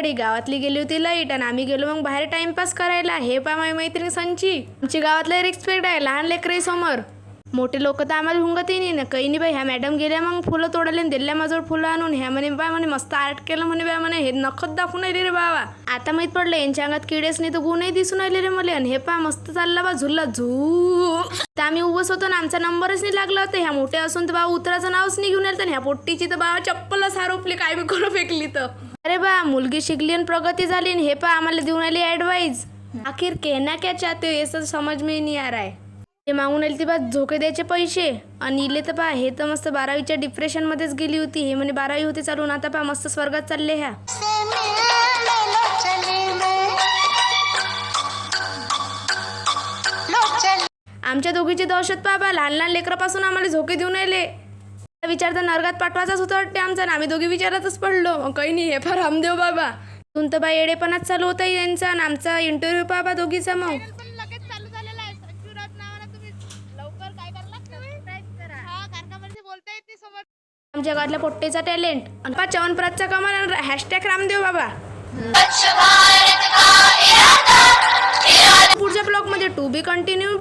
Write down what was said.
संध्याकाळी गावातली गेली होती लाईट आणि आम्ही गेलो मग बाहेर टाइमपास करायला. हे पहा माझी मैत्रीण संची, आमची गावातला रिस्पेक्ट आहे लहान लेकराई समोर. मोठे लोक तर आम्हाला हुंगतही नाही ना काही नाही बाई. ह्या मॅडम गेल्या मग फुलं तोडायला दिल्या माझ्यावर फुलं आणून. ह्या म्हणे बा म्हणे मस्त आर्ट केलं म्हणे बा म्हणे. हे नखत दाखवून राहिले रे बाबा. आता माहित पडलं यांच्या अंगात किडेच नाही तर गुणही दिसून राहिले रे मला. आणि हे पहा मस्त चालला बा झुलला झू. तर आम्ही उभंच होतो ना आमचा नंबरच नाही लागला होता. ह्या मोठ्या असून तर बा उतराचं नावच नाही घेऊन आलं. ह्या पोट्टीची तर बा चप्पलच हारोपली काय बी करून फेकली तर. अरे बा मुलगी शिकली आणि प्रगती झाली आणि हे पहा आम्हाला देऊन आली ऍडवाइस. आखिर कहना क्या चाहते हो ये समज में नहीं आ रहा है. ते मागून आली ती बा झोके द्यायचे पैसे आणि इले तर पहा हे तर मस्त 12वीच्या डिप्रेशनमध्येच गेली होती. हे म्हणे 12वी होती चालून आता पहा मस्त स्वर्गात चालले ह्या. आमच्या दोघीची दहशत पहा लहान लहान लेकरापासून आम्हाला झोके देऊन आले. विचारता नरगात पाठवायचाच होता वाटते आमचा. आम्ही दोघी विचारातच पडलो. काही नाही हे फार रामदेव बाबा. तुम तर बा येडेपणाच चालू होता यांचा आणि आमचा इंटरव्ह्यू पहा दोघीचा. मग आमच्या गावातल्या पोट्टेचा टॅलेंट आणि चवनप्रातचा कमाल हॅशटॅग रामदेव बाबा. पुढच्या ब्लॉग मध्ये टू बी कंटिन्यू.